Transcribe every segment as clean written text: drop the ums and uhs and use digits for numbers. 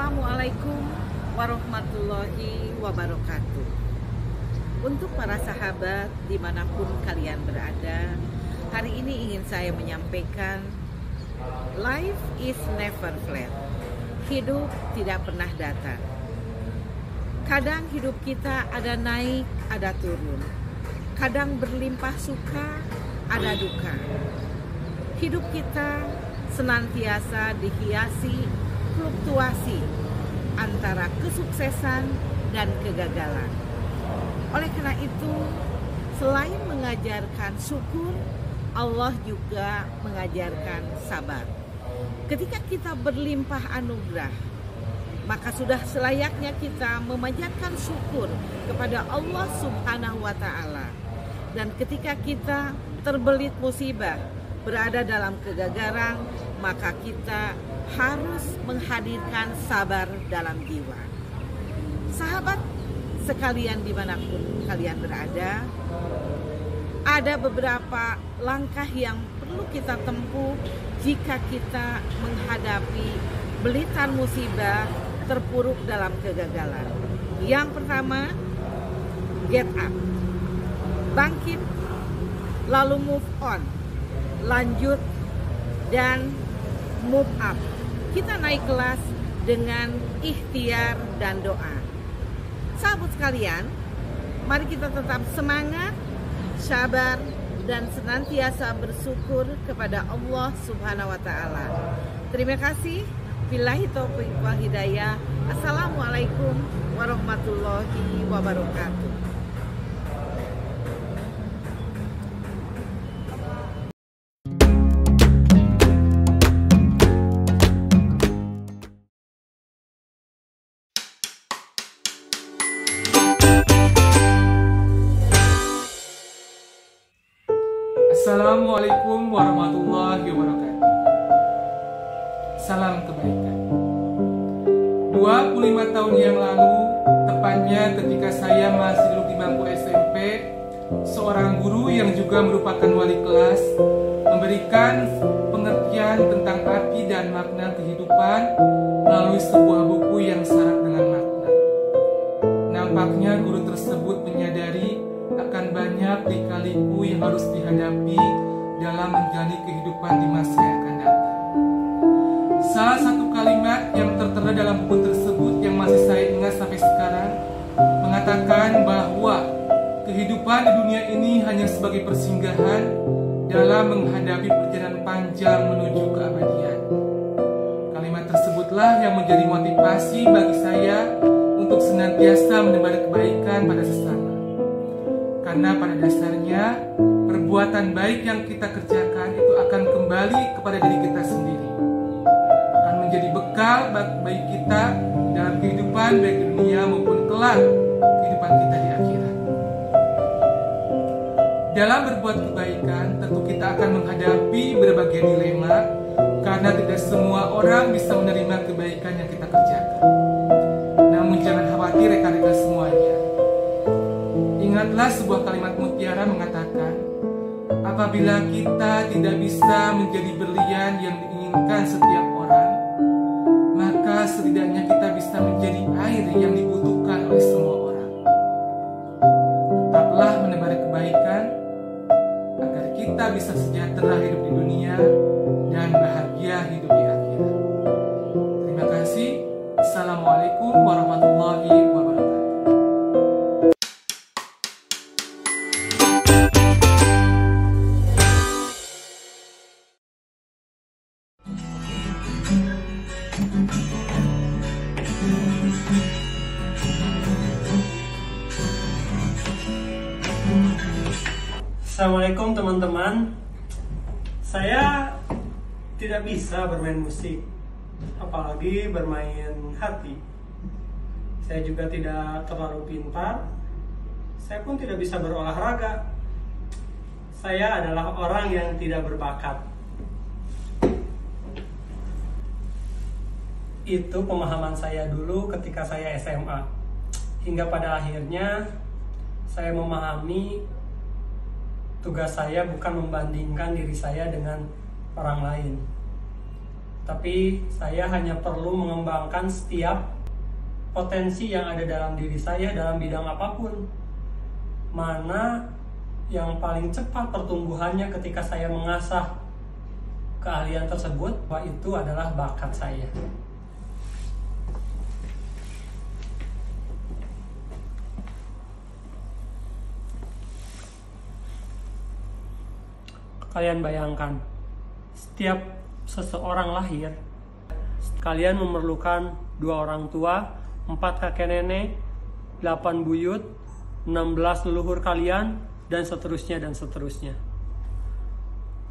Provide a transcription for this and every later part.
Assalamualaikum warahmatullahi wabarakatuh. Untuk para sahabat dimanapun kalian berada, hari ini ingin saya menyampaikan life is never flat. Hidup tidak pernah datar. Kadang hidup kita ada naik, ada turun. Kadang berlimpah suka, ada duka. Hidup kita senantiasa dihiasi fluktuasi antara kesuksesan dan kegagalan. Oleh karena itu, selain mengajarkan syukur, Allah juga mengajarkan sabar. Ketika kita berlimpah anugerah, maka sudah selayaknya kita memanjatkan syukur kepada Allah Subhanahu wa Ta'ala. Dan ketika kita terbelit musibah, berada dalam kegagalan, maka kita harus menghadirkan sabar dalam jiwa. Sahabat sekalian dimanapun kalian berada, ada beberapa langkah yang perlu kita tempuh jika kita menghadapi belitan musibah, terpuruk dalam kegagalan. Yang pertama, get up, bangkit, lalu move on, lanjut, dan move up. Kita naik kelas dengan ikhtiar dan doa. Sahabat sekalian, mari kita tetap semangat, sabar, dan senantiasa bersyukur kepada Allah Subhanahu wa Ta'ala. Terima kasih. Billahi taufiq wal hidayah. Assalamualaikum warahmatullahi wabarakatuh. Assalamualaikum warahmatullahi wabarakatuh. Salam kebaikan. 25 tahun yang lalu, tepatnya ketika saya masih duduk di bangku SMP, seorang guru yang juga merupakan wali kelas memberikan pengertian tentang arti dan makna kehidupan melalui sebuah buku yang syarat dengan makna. Nampaknya guru tersebut menyadari akan banyak lika-liku yang harus dihadapi dalam menjalani kehidupan di masa yang akan datang. Salah satu kalimat yang tertera dalam buku tersebut yang masih saya ingat sampai sekarang mengatakan bahwa kehidupan di dunia ini hanya sebagai persinggahan dalam menghadapi perjalanan panjang menuju keabadian. Kalimat tersebutlah yang menjadi motivasi bagi saya untuk senantiasa menebar kebaikan pada sesama. Karena pada dasarnya perbuatan baik yang kita kerjakan itu akan kembali kepada diri kita sendiri, akan menjadi bekal bagi kita dalam kehidupan baik di dunia maupun kelak kehidupan kita di akhirat. Dalam berbuat kebaikan tentu kita akan menghadapi berbagai dilema, karena tidak semua orang bisa menerima kebaikan yang kita kerjakan. Namun jangan khawatir rekan-rekan semuanya. Ingatlah sebuah kalimat mutiara mengatakan, apabila kita tidak bisa menjadi berlian yang diinginkan setiap orang, maka setidaknya kita bisa menjadi air yang dibutuhkan oleh semua orang. Tetaplah menebar kebaikan agar kita bisa sejahtera hidup di dunia dan bahagia hidup di akhirat. Terima kasih. Assalamualaikum warahmatullahi wabarakatuh. Assalamualaikum teman-teman. Saya tidak bisa bermain musik, apalagi bermain hati. Saya juga tidak terlalu pintar. Saya pun tidak bisa berolahraga. Saya adalah orang yang tidak berbakat. Itu pemahaman saya dulu ketika saya SMA. Hingga pada akhirnya saya memahami tugas saya bukan membandingkan diri saya dengan orang lain, Tapi saya hanya perlu mengembangkan setiap potensi yang ada dalam diri saya dalam bidang apapun. Mana yang paling cepat pertumbuhannya ketika saya mengasah keahlian tersebut, bahwa itu adalah bakat saya. Kalian bayangkan, setiap seseorang lahir, kalian memerlukan 2 orang tua, 4 kakek nenek, 8 buyut, 16 leluhur kalian, dan seterusnya dan seterusnya.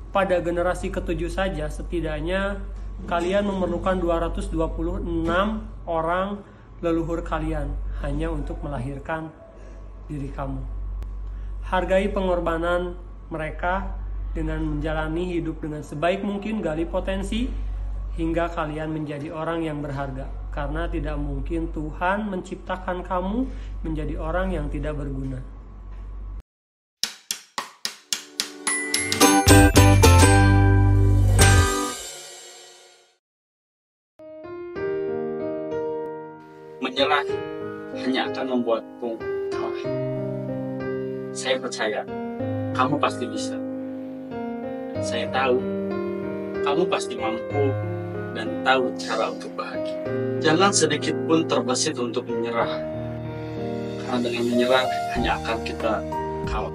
Pada generasi ke-7 saja, setidaknya kalian memerlukan 226 orang leluhur kalian hanya untuk melahirkan diri kamu. Hargai pengorbanan mereka dengan menjalani hidup dengan sebaik mungkin, gali potensi, hingga kalian menjadi orang yang berharga. Karena tidak mungkin Tuhan menciptakan kamu menjadi orang yang tidak berguna. Menyerah hanya akan membuatmu kalah. Saya percaya, kamu pasti bisa. Saya tahu, kamu pasti mampu dan tahu cara untuk bahagia. Jangan sedikit pun terbesit untuk menyerah. Karena dengan menyerah hanya akan kita kalah.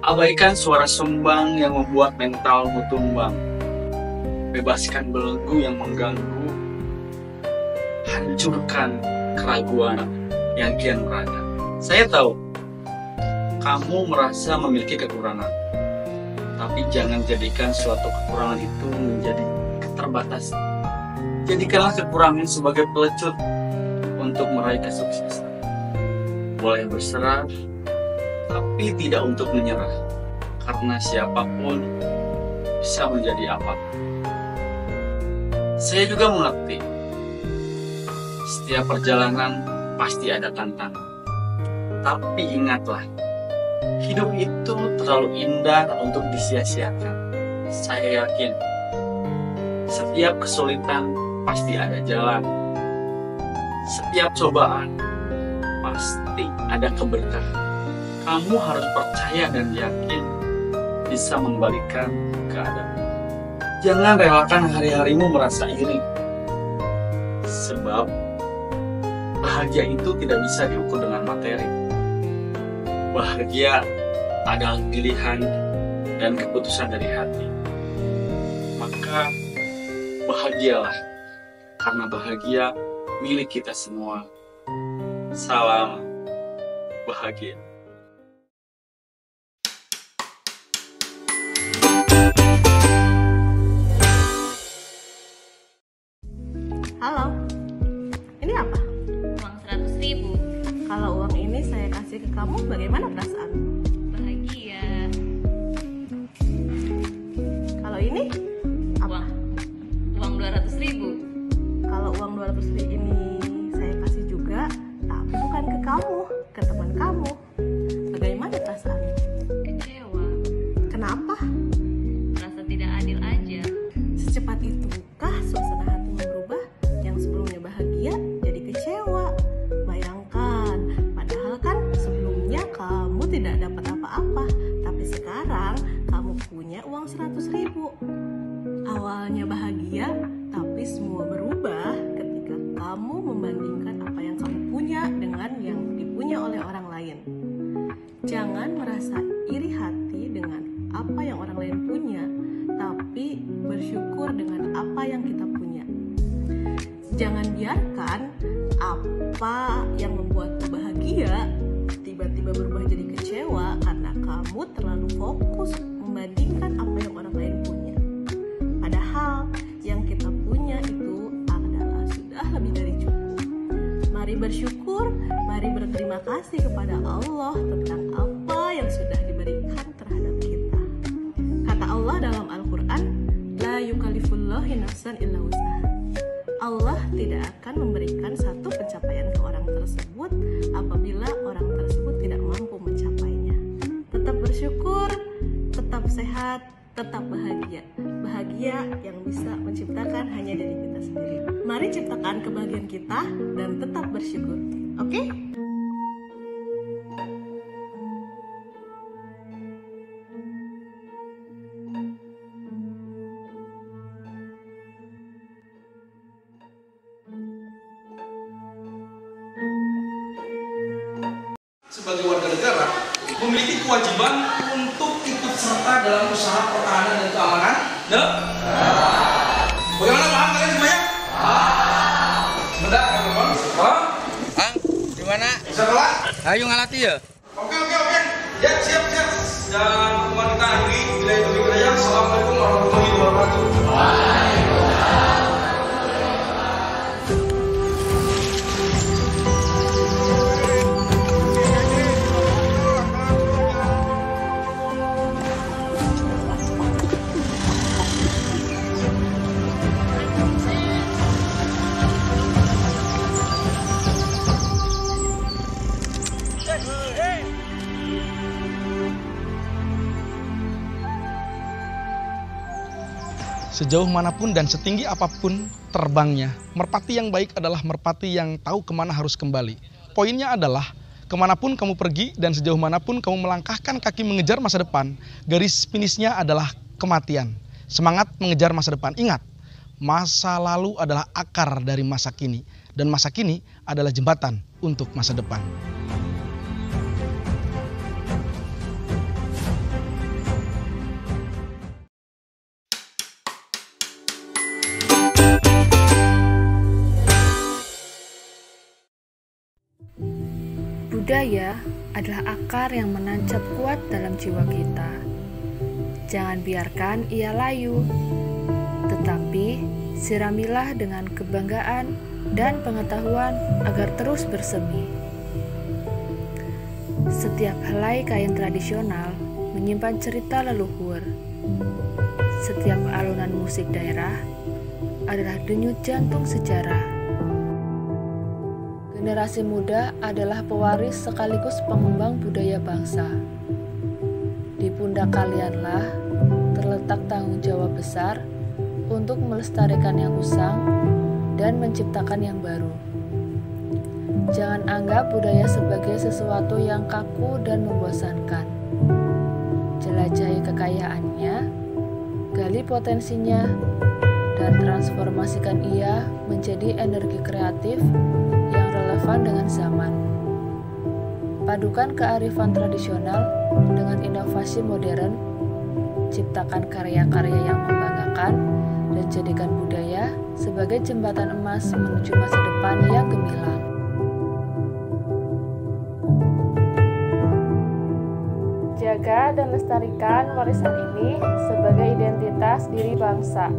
Abaikan suara sumbang yang membuat mentalmu tumbang. Bebaskan belenggu yang mengganggu. Hancurkan keraguan yang kian berada. Saya tahu, kamu merasa memiliki kekurangan. Tapi jangan jadikan suatu kekurangan itu menjadi keterbatasan. Jadikanlah kekurangan sebagai pelecut untuk meraih kesuksesan. Boleh berserah, tapi tidak untuk menyerah. Karena siapapun bisa menjadi apapun. Saya juga mengerti, setiap perjalanan pasti ada tantangan. Tapi ingatlah, hidup itu terlalu indah untuk disia-siakan. Saya yakin, setiap kesulitan pasti ada jalan. Setiap cobaan pasti ada keberkahan. Kamu harus percaya dan yakin bisa membalikkan keadaan. Jangan relakan hari-harimu merasa iri. Sebab bahagia itu tidak bisa diukur dengan materi. Bahagia adalah pilihan dan keputusan dari hati. Maka bahagialah, karena bahagia milik kita semua. Salam bahagia. Halo, ini apa? Uang 100.000. Kalau uang ini saya kasih ke kamu, bagaimana perasaan? Bahagia. Kalau ini apa? Uang 200.000. Kalau uang 200.000 ini saya kasih juga, tapi bukan ke kamu, ke teman kamu. Bagaimana perasaan? Kecewa. Kenapa? Merasa tidak adil aja. Secepat itukah suasana hatimu berubah? Yang sebelumnya bahagia jadi kecewa. Bayangkan, padahal kan sebelumnya kamu tidak dapat apa-apa, tapi sekarang kamu punya uang 100.000. Awalnya bahagia, tapi semua berubah ketika kamu membandingkan apa yang kamu punya dengan yang dipunya oleh orang lain. Jangan merasa iri hati dengan apa yang orang lain punya, tapi bersyukur dengan apa yang kita punya. Jangan biarkan apa yang membuatmu bahagia tiba-tiba berubah jadi kecewa karena kamu terlalu fokus membandingkan apa yang orang lain punya. Padahal yang kita punya itu adalah sudah lebih dari cukup. Mari bersyukur, mari berterima kasih kepada Allah tentang apa yang sudah diberikan terhadap kita. Kata Allah dalam Al-Quran, La yukallifullahu nafsan illa wus'aha. Allah tidak akan memberikan satu pencapaian ke orang tersebut apabila orang tersebut tidak mampu mencapainya. Tetap bersyukur, tetap sehat, tetap bahagia. Bahagia yang bisa bisa menciptakan hanya dari kita sendiri. Mari ciptakan kebahagiaan kita dan tetap bersyukur. Oke? Sebagai warga negara memiliki kewajiban untuk ikut serta dalam usaha pertahanan dan keamanan. Bagaimana paham kalian semuanya? Sebentar, teman-teman. Bang, di mana? Bisa kelar? Ayo ngalati ya. Oke. Ya, siap. Dan pertemuan kita akhiri. Assalamualaikum warahmatullahi wabarakatuh. Sejauh manapun dan setinggi apapun terbangnya, merpati yang baik adalah merpati yang tahu kemana harus kembali. Poinnya adalah, kemanapun kamu pergi dan sejauh manapun kamu melangkahkan kaki mengejar masa depan, garis finishnya adalah kematian. Semangat mengejar masa depan. Ingat, masa lalu adalah akar dari masa kini, dan masa kini adalah jembatan untuk masa depan. Budaya adalah akar yang menancap kuat dalam jiwa kita. Jangan biarkan ia layu, tetapi siramilah dengan kebanggaan dan pengetahuan agar terus bersemi. Setiap helai kain tradisional menyimpan cerita leluhur. Setiap alunan musik daerah adalah denyut jantung sejarah. Generasi muda adalah pewaris sekaligus pengembang budaya bangsa. Di pundak kalianlah terletak tanggung jawab besar untuk melestarikan yang usang dan menciptakan yang baru. Jangan anggap budaya sebagai sesuatu yang kaku dan membosankan. Jelajahi kekayaannya, gali potensinya, dan transformasikan ia menjadi energi kreatif yang relevan dengan zaman. Padukan kearifan tradisional dengan inovasi modern, ciptakan karya-karya yang membanggakan, dan jadikan budaya sebagai jembatan emas menuju masa depan yang gemilang. Jaga dan lestarikan warisan ini sebagai identitas diri bangsa.